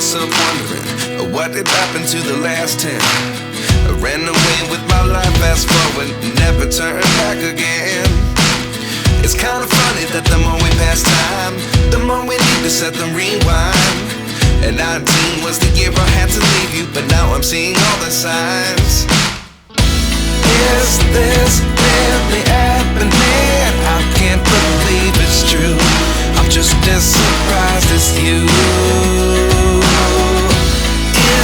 myself wondering, what did happen to the last 10? I ran away with my life, fast forward, never turn back again. It's kind of funny that the more we pass time, the more we need to set them rewind. And 19 was the year I had to leave you, but now I'm seeing all the signs. Is this really happening? I can't believe it's true. I'm just as surprised as you.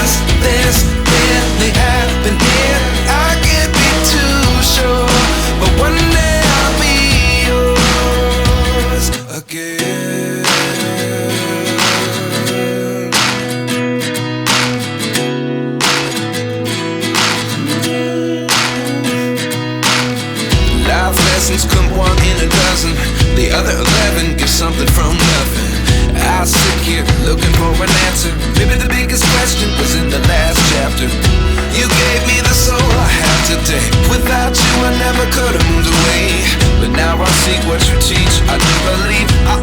Is this really happening? I can't be too sure, but one day I'll be yours again. Life lessons come one in a dozen. The other 11 get something from nothing. I sit here looking for an answer. Maybe the biggest question was in the last chapter. You gave me the soul I have today. Without you I never could have moved away. But now I see what you teach. I do believe I